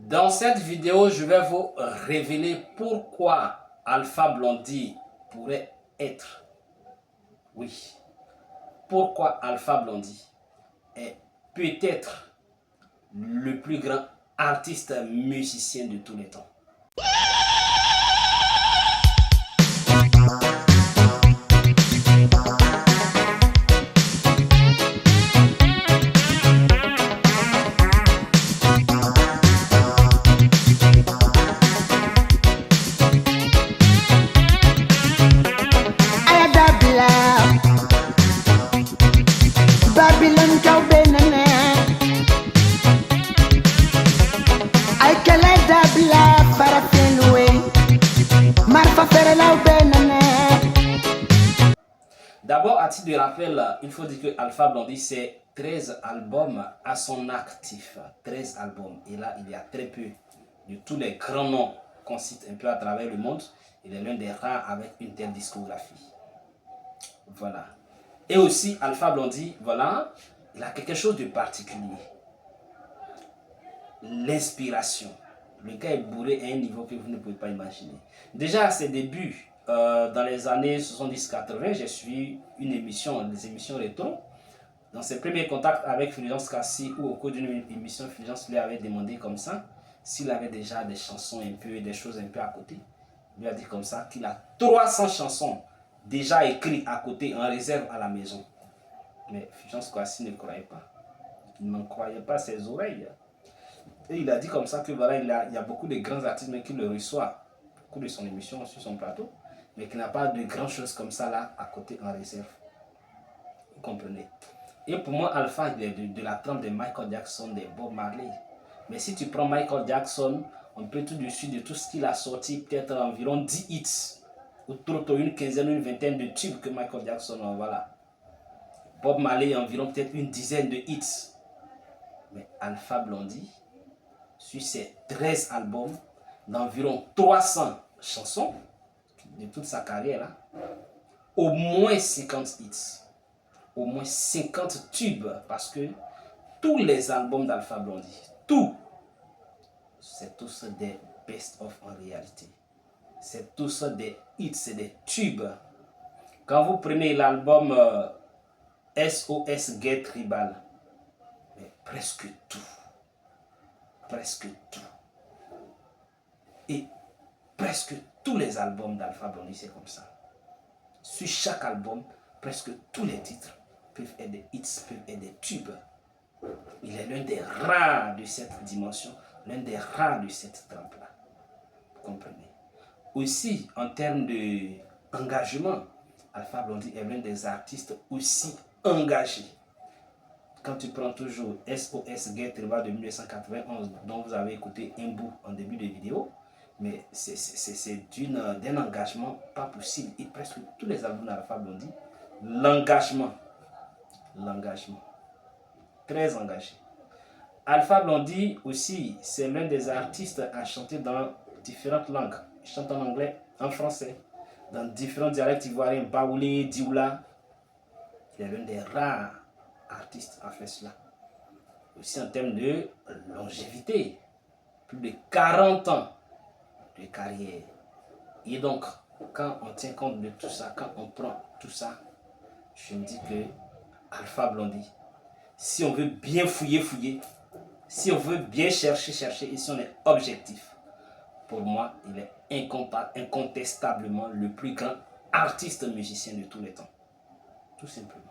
Dans cette vidéo, je vais vous révéler pourquoi Alpha Blondy pourrait être, oui, pourquoi Alpha Blondy est peut-être le plus grand artiste musicien de tous les temps. D'abord, à titre de rappel, il faut dire que Alpha Blondy, c'est 13 albums à son actif. 13 albums. Et là, il y a très peu de tous les grands noms qu'on cite un peu à travers le monde. Il est l'un des rares avec une telle discographie. Voilà. Et aussi, Alpha Blondy, voilà, il a quelque chose de particulier. L'inspiration. Le gars est bourré à un niveau que vous ne pouvez pas imaginer. Déjà à ses débuts, dans les années 70-80, j'ai suivi une émission, des émissions rétro. Dans ses premiers contacts avec Fulgence Cassi, ou au cours d'une émission, Fulgence lui avait demandé comme ça, s'il avait déjà des chansons un peu, des choses un peu à côté. Il lui a dit comme ça qu'il a 300 chansons déjà écrites à côté, en réserve à la maison. Mais Fulgence Cassi ne croyait pas. Il n'en croyait pas ses oreilles. Et il a dit comme ça que voilà, il y a beaucoup de grands artistes mais qui le reçoivent au cours de son émission sur son plateau, mais qu'il n'a pas de grandes choses comme ça là à côté en réserve. Vous comprenez? Et pour moi, Alpha est de la trempe de Michael Jackson, de Bob Marley. Mais si tu prends Michael Jackson, on peut tout de suite de tout ce qu'il a sorti, peut-être environ 10 hits, ou trop une quinzaine, une vingtaine de tubes que Michael Jackson a, voilà. Bob Marley environ peut-être une dizaine de hits. Mais Alpha Blondy, sur ses 13 albums, d'environ 300 chansons de toute sa carrière, là, au moins 50 hits, au moins 50 tubes, parce que tous les albums d'Alpha Blondy, tout, c'est tous des best-of en réalité. C'est tous des hits, c'est des tubes. Quand vous prenez l'album SOS Get Tribal, mais presque tout. Et presque tous les albums d'Alpha Blondy, c'est comme ça. Sur chaque album, presque tous les titres peuvent être des hits, peuvent être des tubes. Il est l'un des rares de cette dimension, l'un des rares de cette trempe-là. Vous comprenez? Aussi, en termes d'engagement, Alpha Blondy est l'un des artistes aussi engagés. Quand tu prends toujours SOS Get Tribal de 1991, dont vous avez écouté un bout en début de vidéo, mais c'est d'un engagement pas possible. Et presque tous les albums d'Alpha Blondy, l'engagement, très engagé. Alpha Blondy aussi, c'est l'un des artistes à chanter dans différentes langues. Il chante en anglais, en français, dans différents dialectes ivoiriens, baoulé, dioula. Il est l'un des rares artistes à faire cela. Aussi en termes de longévité, plus de 40 ans de carrière. Et donc, quand on tient compte de tout ça, quand on prend tout ça, je me dis que Alpha Blondy, si on veut bien fouiller, si on veut bien chercher, et si on est objectif, pour moi, il est incontestablement le plus grand artiste musicien de tous les temps. Tout simplement.